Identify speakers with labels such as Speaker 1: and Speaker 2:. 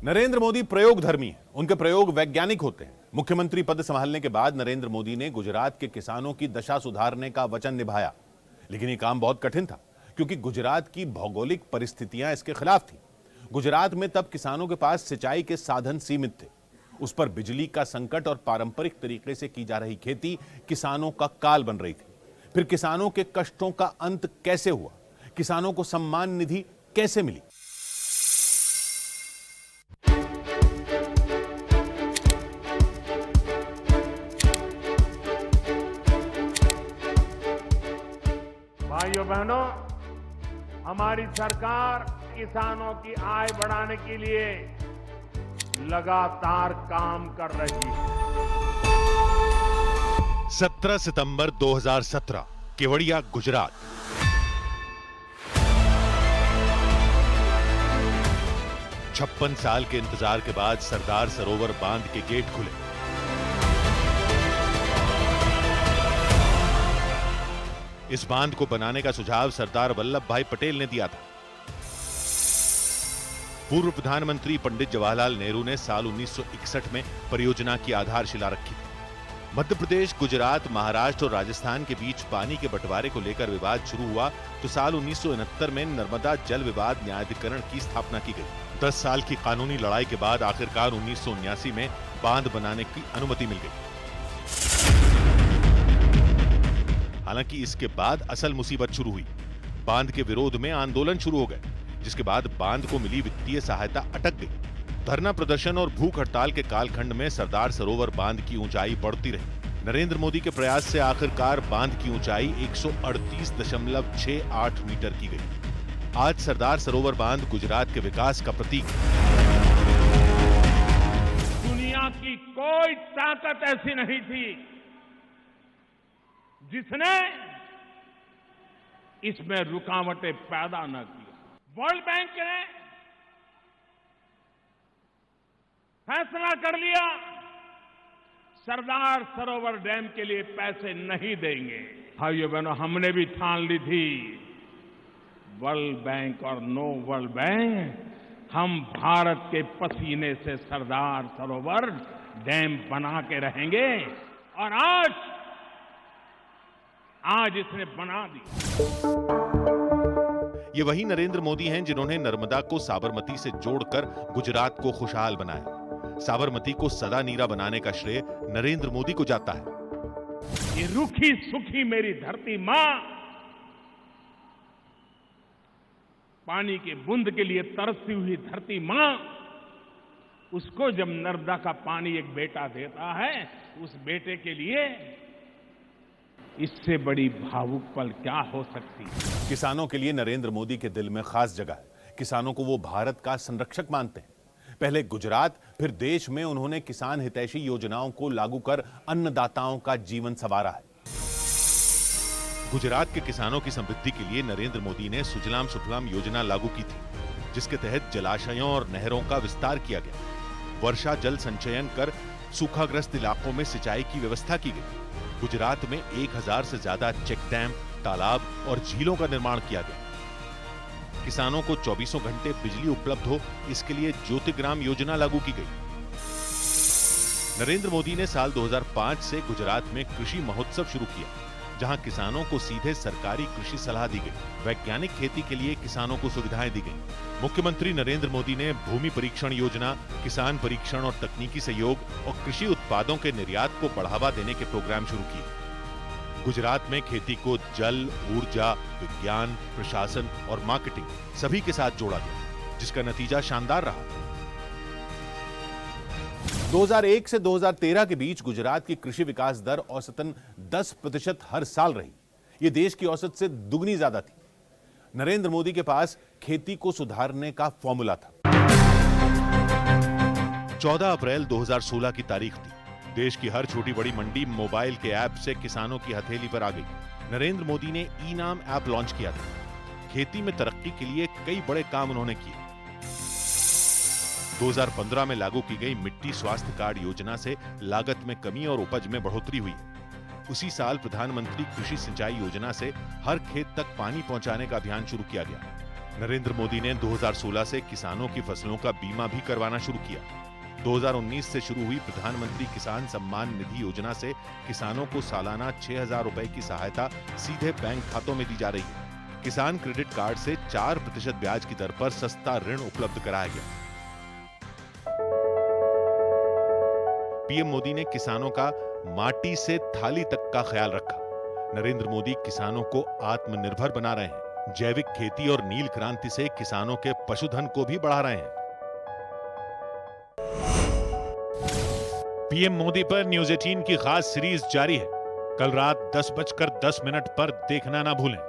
Speaker 1: नरेंद्र मोदी प्रयोगधर्मी हैं। उनके प्रयोग वैज्ञानिक होते हैं। मुख्यमंत्री पद संभालने के बाद नरेंद्र मोदी ने गुजरात के किसानों की दशा सुधारने का वचन निभाया, लेकिन ये काम बहुत कठिन था क्योंकि गुजरात की भौगोलिक परिस्थितियां इसके खिलाफ थी। गुजरात में तब किसानों के पास सिंचाई के साधन सीमित थे, उस पर बिजली का संकट और पारंपरिक तरीके से की जा रही खेती किसानों का काल बन रही थी। फिर किसानों के कष्टों का अंत कैसे हुआ, किसानों को सम्मान निधि कैसे मिली?
Speaker 2: भाइयों बहनों, हमारी सरकार किसानों की आय बढ़ाने के लिए लगातार काम कर रही है।
Speaker 1: 17 सितंबर 2017 केवड़िया, गुजरात। छप्पन साल के इंतजार के बाद सरदार सरोवर बांध के गेट खुले। इस बांध को बनाने का सुझाव सरदार वल्लभ भाई पटेल ने दिया था। पूर्व प्रधानमंत्री पंडित जवाहरलाल नेहरू ने साल 1961 में परियोजना की आधारशिला रखी थी। मध्य प्रदेश, गुजरात, महाराष्ट्र और राजस्थान के बीच पानी के बंटवारे को लेकर विवाद शुरू हुआ तो साल 1969 में नर्मदा जल विवाद न्यायाधिकरण की स्थापना की गई। 10 साल की कानूनी लड़ाई के बाद आखिरकार 1979 में बांध बनाने की अनुमति मिल गई। हालांकि इसके बाद असल मुसीबत शुरू हुई। बांध के विरोध में आंदोलन शुरू हो गए, जिसके बाद बांध को मिली वित्तीय सहायता अटक गई। धरना प्रदर्शन और भूख हड़ताल के कालखंड में सरदार सरोवर बांध की ऊंचाई बढ़ती रही। नरेंद्र मोदी के प्रयास से आखिरकार बांध की ऊंचाई 138.68 मीटर की गई। आज सरदार सरोवर बांध गुजरात के विकास का प्रतीक है।
Speaker 2: दुनिया की कोई ताकत ऐसी नहीं थी जिसने इसमें रुकावटें पैदा न की। वर्ल्ड बैंक ने फैसला कर लिया, सरदार सरोवर डैम के लिए पैसे नहीं देंगे। भाइयों बहनों, हमने भी ठान ली थी, वर्ल्ड बैंक और नो वर्ल्ड बैंक, हम भारत के पसीने से सरदार सरोवर डैम बना के रहेंगे। और आज इसने बना दी।
Speaker 1: ये वही नरेंद्र मोदी हैं जिन्होंने नर्मदा को साबरमती से जोड़कर गुजरात को खुशहाल बनाया। साबरमती को सदा नीरा बनाने का श्रेय नरेंद्र मोदी को जाता है।
Speaker 2: ये रूखी सूखी मेरी धरती मां, पानी के बूंद के लिए तरसती हुई धरती मां, उसको जब नर्मदा का पानी एक बेटा देता है, उस बेटे के लिए इससे बड़ी भावुक पल क्या हो सकती है।
Speaker 1: किसानों के लिए नरेंद्र मोदी के दिल में खास जगह है। किसानों को वो भारत का संरक्षक मानते हैं। पहले गुजरात, फिर देश में उन्होंने किसान हितैषी योजनाओं को लागू कर अन्नदाताओं का जीवन संवारा है। गुजरात के किसानों की समृद्धि के लिए नरेंद्र मोदी ने सुजलाम सुफलाम योजना लागू की थी, जिसके तहत जलाशयों और नहरों का विस्तार किया गया। वर्षा जल संचयन कर सूखाग्रस्त इलाकों में सिंचाई की व्यवस्था की गई। गुजरात में 1000 से ज्यादा चेक डैम, तालाब और झीलों का निर्माण किया गया। किसानों को 24 घंटे बिजली उपलब्ध हो, इसके लिए ज्योतिग्राम योजना लागू की गई। नरेंद्र मोदी ने साल 2005 से गुजरात में कृषि महोत्सव शुरू किया, जहां किसानों को सीधे सरकारी कृषि सलाह दी गई। वैज्ञानिक खेती के लिए किसानों को सुविधाएं दी गई। मुख्यमंत्री नरेंद्र मोदी ने भूमि परीक्षण योजना, किसान परीक्षण और तकनीकी सहयोग और कृषि उत्पादों के निर्यात को बढ़ावा देने के प्रोग्राम शुरू किए। गुजरात में खेती को जल, ऊर्जा, विज्ञान, प्रशासन और मार्केटिंग सभी के साथ जोड़ा गया, जिसका नतीजा शानदार रहा। 2001 से 2013 के बीच गुजरात की कृषि विकास दर औसतन 10% हर साल रही। यह देश की औसत से दुगनी ज्यादा थी। नरेंद्र मोदी के पास खेती को सुधारने का फॉर्मूला था। 14 अप्रैल 2016 की तारीख थी। देश की हर छोटी बड़ी मंडी मोबाइल के ऐप से किसानों की हथेली पर आ गई। नरेंद्र मोदी ने ई-नाम ऐप लॉन्च किया था। खेती में तरक्की के लिए कई बड़े काम उन्होंने किए। 2015 में लागू की गई मिट्टी स्वास्थ्य कार्ड योजना से लागत में कमी और उपज में बढ़ोतरी हुई। उसी साल प्रधानमंत्री कृषि सिंचाई योजना से हर खेत तक पानी पहुंचाने का अभियान शुरू किया गया। नरेंद्र मोदी ने 2016 से किसानों की फसलों का बीमा भी करवाना शुरू किया। 2019 से शुरू हुई प्रधानमंत्री किसान सम्मान निधि योजना से किसानों को सालाना 6,000 रुपए की सहायता सीधे बैंक खातों में दी जा रही है। किसान क्रेडिट कार्ड से 4% ब्याज की दर पर सस्ता ऋण उपलब्ध कराया गया। पीएम मोदी ने किसानों का माटी से थाली तक का ख्याल रखा। नरेंद्र मोदी किसानों को आत्मनिर्भर बना रहे हैं। जैविक खेती और नील क्रांति से किसानों के पशुधन को भी बढ़ा रहे हैं। पीएम मोदी पर न्यूज 18 की खास सीरीज जारी है। कल रात 10:10 पर देखना ना भूलें।